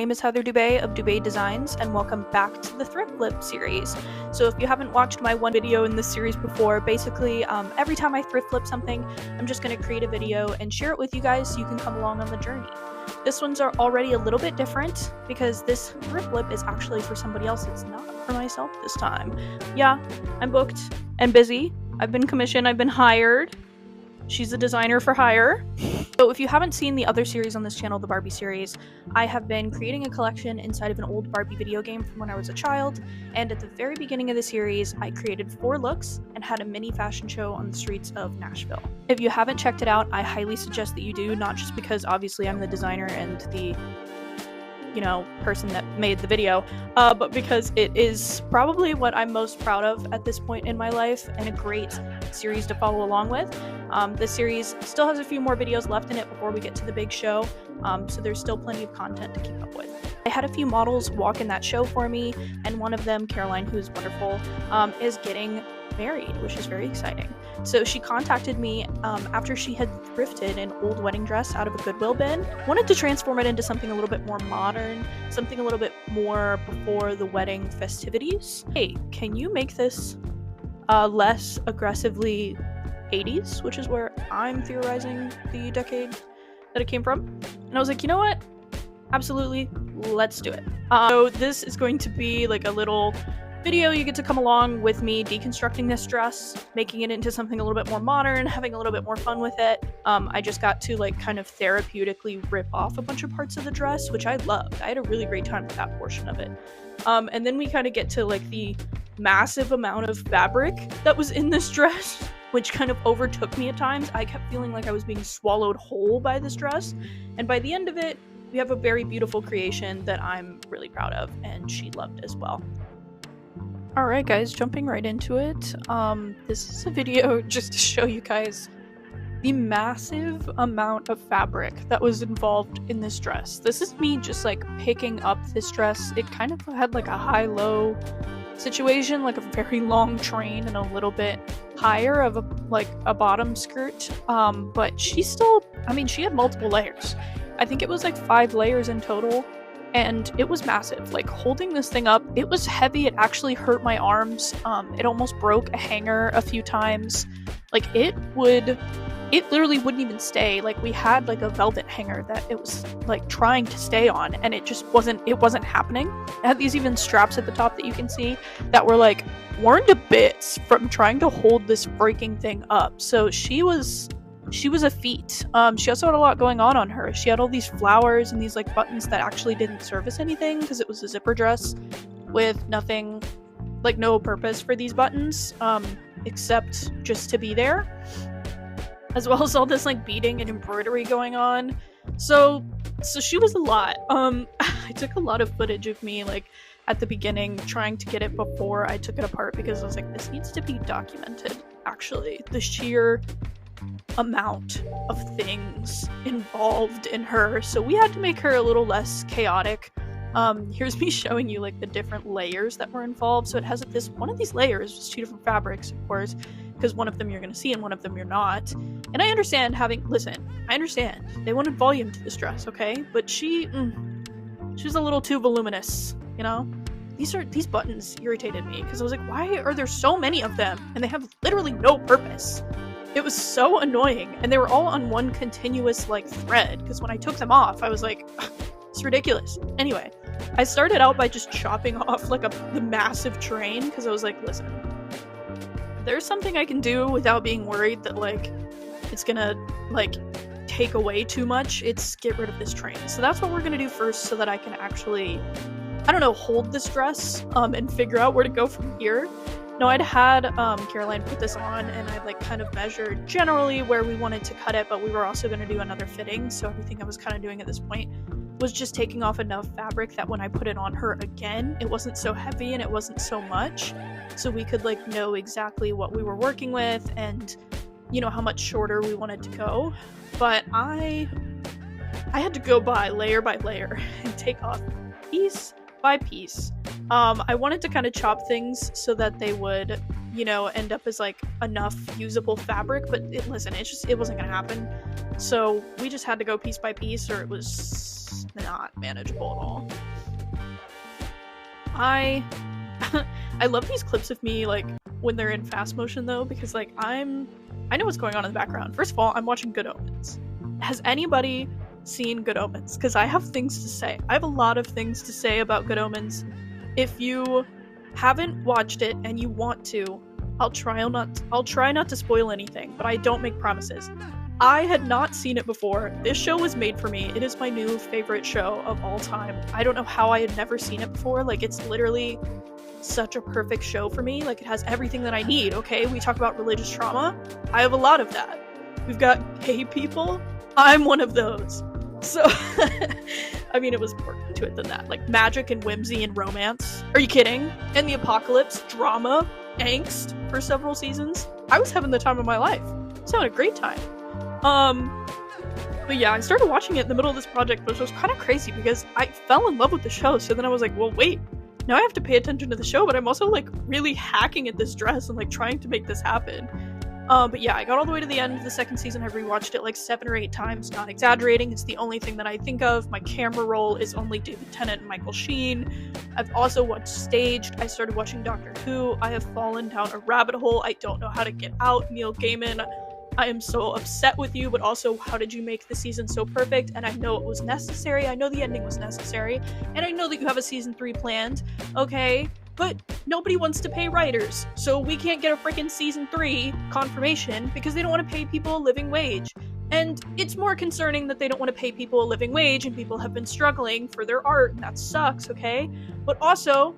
name is Heather Dubé of Dubé Designs, and welcome back to the Thrift Flip series. So if you haven't watched my one video in this series before, basically every time I thrift flip something, I'm just going to create a video and share it with you guys so you can come along on the journey. This one's already a little bit different because this thrift flip is actually for somebody else. It's not for myself this time. Yeah, I'm booked and busy. I've been commissioned, I've been hired. She's a designer for hire. So if you haven't seen the other series on this channel, the Barbie series, I have been creating a collection inside of an old Barbie video game from when I was a child, and at the very beginning of the series, I created 4 looks and had a mini fashion show on the streets of Nashville. If you haven't checked it out, I highly suggest that you do, not just because obviously I'm the designer and the person that made the video, but because it is probably what I'm most proud of at this point in my life and a great series to follow along with. This series still has a few more videos left in it before we get to the big show, so there's still plenty of content to keep up with. I had a few models walk in that show for me, and one of them, Caroline, who's wonderful, is getting married, which is very exciting. So she contacted me after she had thrifted an old wedding dress out of a Goodwill bin, wanted to transform it into something a little bit more modern, something a little bit more before the wedding festivities. Hey, can you make this less aggressively 80s, which is where I'm theorizing the decade that it came from? And I was like, you know what? Absolutely, let's do it. So this is going to be like a little video. You get to come along with me deconstructing this dress, making it into something a little bit more modern, having a little bit more fun with it. I just got to like kind of therapeutically rip off a bunch of parts of the dress, which I loved. I had a really great time with that portion of it. And then we kind of get to like the massive amount of fabric that was in this dress, which kind of overtook me at times. I kept feeling like I was being swallowed whole by this dress. And by the end of it, we have a very beautiful creation that I'm really proud of, and she loved as well. Alright guys, jumping right into it. This is a video just to show you guys the massive amount of fabric that was involved in this dress. This is me just like picking up this dress. It kind of had like a high-low situation, like a very long train and a little bit higher of a bottom skirt. But she still, she had multiple layers. I think it was like 5 layers in total. And it was massive. Like, holding this thing up, it was heavy. It actually hurt my arms. It almost broke a hanger a few times. Like, it literally wouldn't even stay. Like, we had like a velvet hanger that it was like trying to stay on, and it just wasn't happening. It had these even straps at the top that you can see that were like worn to bits from trying to hold this freaking thing up. So she was a feat. She also had a lot going on her. She had all these flowers and these like buttons that actually didn't service anything because it was a zipper dress with nothing, like no purpose for these buttons, except just to be there. As well as all this like beading and embroidery going on. So she was a lot. I took a lot of footage of me like at the beginning trying to get it before I took it apart because I was like, this needs to be documented, actually. The sheer amount of things involved in her, so we had to make her a little less chaotic. Here's me showing you like the different layers that were involved. So it has one of these layers was 2 different fabrics, of course, because one of them you're going to see and one of them you're not. And I understand I understand they wanted volume to this dress, okay, but she was a little too voluminous, you know. These buttons irritated me because I was like, why are there so many of them and they have literally no purpose? It was so annoying, and they were all on one continuous like thread, because when I took them off I was like, it's ridiculous. Anyway, I started out by just chopping off like the massive train because I was like, listen, there's something I can do without being worried that like it's gonna like take away too much. It's get rid of this train. So that's what we're gonna do first, so that I can actually, hold this dress and figure out where to go from here. No, I'd had Caroline put this on, and I like kind of measured generally where we wanted to cut it, but we were also going to do another fitting, so everything I was kind of doing at this point was just taking off enough fabric that when I put it on her again, it wasn't so heavy and it wasn't so much, so we could like know exactly what we were working with and how much shorter we wanted to go. But I had to go by layer and take off piece by piece. I wanted to kind of chop things so that they would, end up as like enough usable fabric, but it wasn't gonna happen. So we just had to go piece by piece, or it was it's not manageable at all. I love these clips of me, like, when they're in fast motion, though, because, like, I know what's going on in the background. First of all, I'm watching Good Omens. Has anybody seen Good Omens? Because I have things to say. I have a lot of things to say about Good Omens. If you haven't watched it and you want to, I'll try not to spoil anything, but I don't make promises. I had not seen it before. This show was made for me. It is my new favorite show of all time. I don't know how I had never seen it before. Like, it's literally such a perfect show for me. Like, it has everything that I need, okay? We talk about religious trauma. I have a lot of that. We've got gay people. I'm one of those. So, I mean, it was more to it than that. Like, magic and whimsy and romance. Are you kidding? And the apocalypse, drama, angst for several seasons. I was having the time of my life. I was having a great time. But yeah, I started watching it in the middle of this project, which was kind of crazy because I fell in love with the show. So then I was like, well, wait, now I have to pay attention to the show, but I'm also like really hacking at this dress and like trying to make this happen. But yeah, I got all the way to the end of the second season. I've rewatched it like 7 or 8 times, not exaggerating. It's the only thing that I think of. My camera roll is only David Tennant and Michael Sheen. I've also watched Staged. I started watching Doctor Who. I have fallen down a rabbit hole I don't know how to get out. Neil Gaiman, I am so upset with you, but also, how did you make the season so perfect? And I know it was necessary. I know the ending was necessary. And I know that you have a season 3 planned. Okay, but nobody wants to pay writers. So we can't get a freaking season 3 confirmation because they don't want to pay people a living wage. And it's more concerning that they don't want to pay people a living wage and people have been struggling for their art, and that sucks, okay? But also,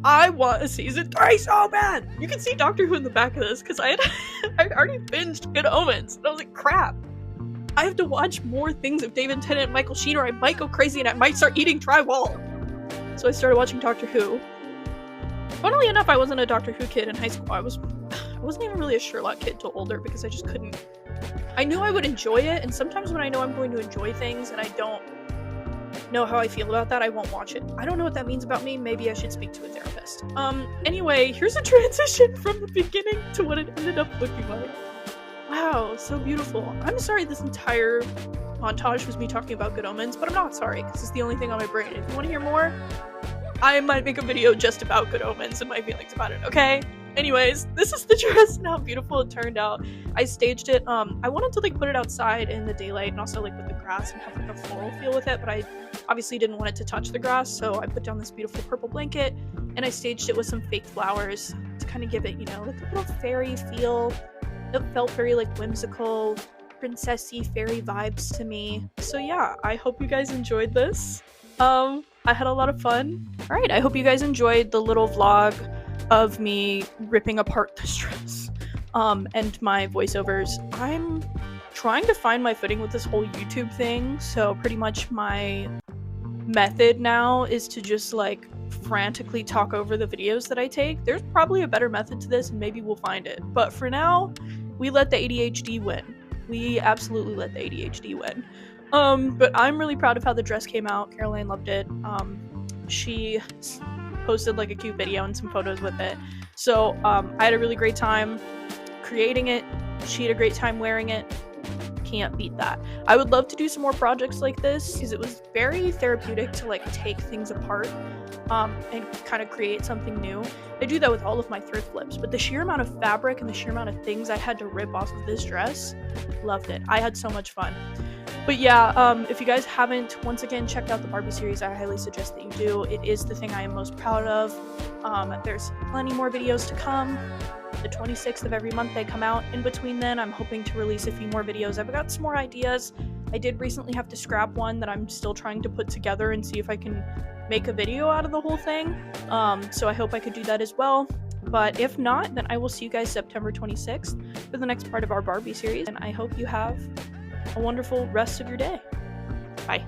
I want a season 3 so bad! You can see Doctor Who in the back of this, because I'd already binged Good Omens, and I was like, crap. I have to watch more things of David Tennant and Michael Sheen, or I might go crazy and I might start eating drywall. So I started watching Doctor Who. Funnily enough, I wasn't a Doctor Who kid in high school. I wasn't even really a Sherlock kid till older, because I just couldn't. I knew I would enjoy it, and sometimes when I know I'm going to enjoy things and I don't know how I feel about that, I won't watch it. I don't know what that means about me. Maybe I should speak to a therapist. Anyway, here's a transition from the beginning to what it ended up looking like. Wow, so beautiful. I'm sorry this entire montage was me talking about Good Omens, but I'm not sorry, because it's the only thing on my brain. If you want to hear more, I might make a video just about Good Omens and my feelings about it, okay? Anyways, this is the dress and how beautiful it turned out. I staged it. I wanted to like put it outside in the daylight and also like with the grass and have like a floral feel with it, but I obviously didn't want it to touch the grass, so I put down this beautiful purple blanket and I staged it with some fake flowers to kind of give it, you know, like a little fairy feel. It felt very like whimsical, princessy fairy vibes to me. So yeah, I hope you guys enjoyed this. I had a lot of fun. Alright, I hope you guys enjoyed the little vlog of me ripping apart this dress and my voiceovers. I'm trying to find my footing with this whole YouTube thing, so pretty much my method now is to just like frantically talk over the videos that I take. There's probably a better method to this and maybe we'll find it, but for now we let the ADHD win. We absolutely let the ADHD win. But I'm really proud of how the dress came out. Caroline loved it. She posted like a cute video and some photos with it. So I had a really great time creating it. She had a great time wearing it. Can't beat that. I would love to do some more projects like this because it was very therapeutic to like take things apart and kind of create something new. I do that with all of my thrift flips, but the sheer amount of fabric and the sheer amount of things I had to rip off of this dress, loved it. I had so much fun. But yeah, if you guys haven't, once again, checked out the Barbie series, I highly suggest that you do. It is the thing I am most proud of. There's plenty more videos to come. The 26th of every month they come out. In between then, I'm hoping to release a few more videos. I've got some more ideas. I did recently have to scrap one that I'm still trying to put together and see if I can make a video out of the whole thing. So I hope I could do that as well. But if not, then I will see you guys September 26th for the next part of our Barbie series. And I hope you have a wonderful rest of your day. Bye.